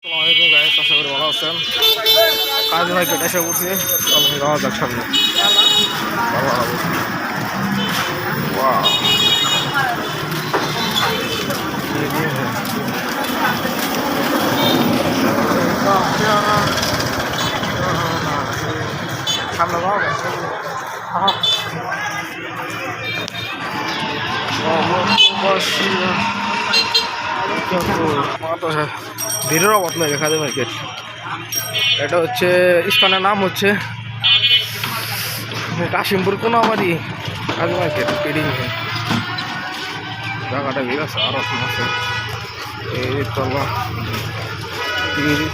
আসসালামু আলাইকুম গাইস, আশা করি ভালো আছেন। কাজী মার্কেট এসে পড়ছি, চলুন যাওয়া যাক সামনে। ভালো হবে। ওয়াও, সামনে যাওয়া যাক। ভিড়ের অভাব নয় খাদি মার্কেট। এটা হচ্ছে স্থানের নাম হচ্ছে কাশিমপুর কোনাবাড়ি খাদি মার্কেট পিডিং। জায়গাটা ভিড় আছে, আরো আছে এই তলা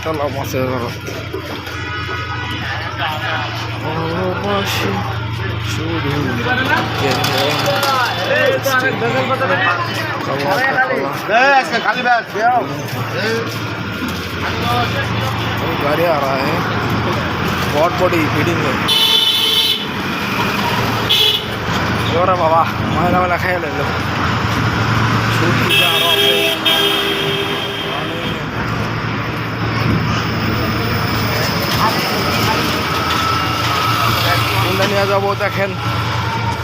তলা মাছের শুধু गाड़ी आ रहा है, बहुत बड़ी फीडिंग है। और बाबा महिला वाला खाए ले लो शूट जा रहा নিয়ে যাবো। দেখেন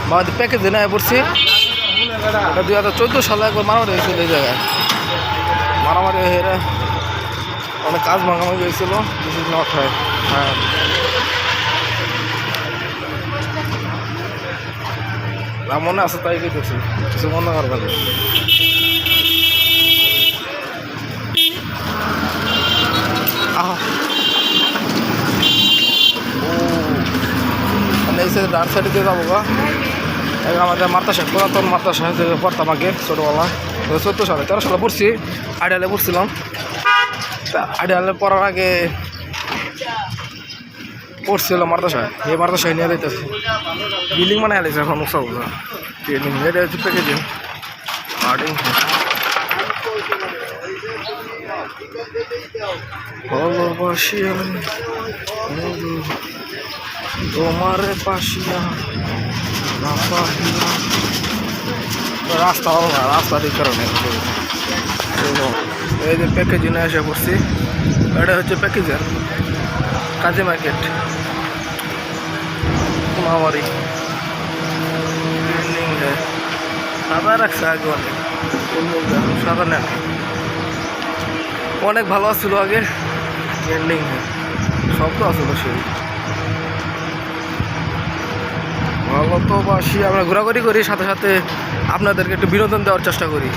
আমাদের প্যাকেজ নেয় পড়ছি। এটা 2014 সালে একবার মারামারি হয়েছিল এই জায়গায়। মারামারি হয়ে অনেক কাজ ভাঙামারি হয়েছিল। দিস ইজ নট হয়। হ্যাঁ, মনে আছে তাই দেখছি কিছু মনে করবেন। এই সাইড ডান সাইডে দিয়ে যাবো গা। আমাদের মাদ্রাসা পুরাতন মাদ্রাসা পড়তাম আগে ছোটোবেলা 14 সালে 13 সালে পড়ছি। আইডিয়ালে পড়ছিলাম। আইডিয়ালে পড়ার আগে পড়ছিল মাদ্রাসায়। এই মাদ্রাসায় নিয়ে যাইতেছে বিল্ডিং মানে হেলেছে এখন সবগুলো। এটা হচ্ছে প্যাকেজিং তোমার পাশিয়া রাস্তা হবে না, রাস্তা ঠিক কারণে এই যে প্যাকেজিং এসে পড়ছি। এটা হচ্ছে প্যাকেজার কাজী মার্কেট কোনাবাড়ি। সাদা রাখছে আগে অনেক সাদা নেন অনেক ভালো আসছিল আগে। ট্রেন্ডিং সব তো আসলো সেই ভালো তো বাসি। আমরা ঘোরাঘুরি করি, সাথে সাথে আপনাদেরকে একটু বিনোদন দেওয়ার চেষ্টা করি।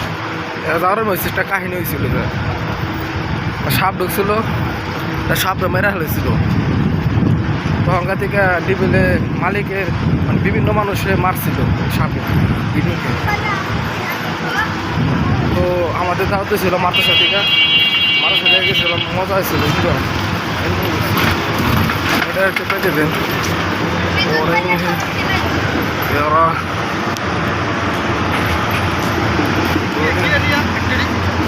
আরও একটা কাহিনী হয়েছিল, সাপ ঢুকছিল, সাপটা মেরা ফেলেছিল। তখনকার থেকে টিভিলে মালিকের মানে বিভিন্ন মানুষে মারছিল সাপে বিনিকে। তো আমাদের দাওয়াতে ছিল মাদ্রাসা থেকে, মাদ্রাসা থেকে গেছিলাম, মজা হয়েছিল। এটা হচ্ছে প্যাকেজিং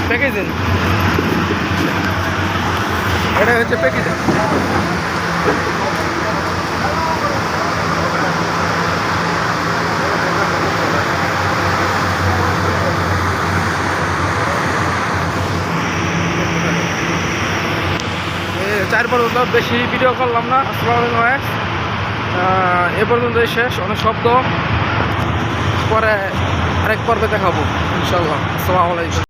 প্যাকেজিং এটা হচ্ছে প্যাকেজিং। চার পর্যন্ত বেশি ভিডিও করলাম না। আসসালামু আলাইকুম। এ পর্যন্ত শেষ। অনেক শব্দ, পরে আরেক পর্বে দেখাবো ইনশাল্লাহ। আসসালামু আলাইকুম।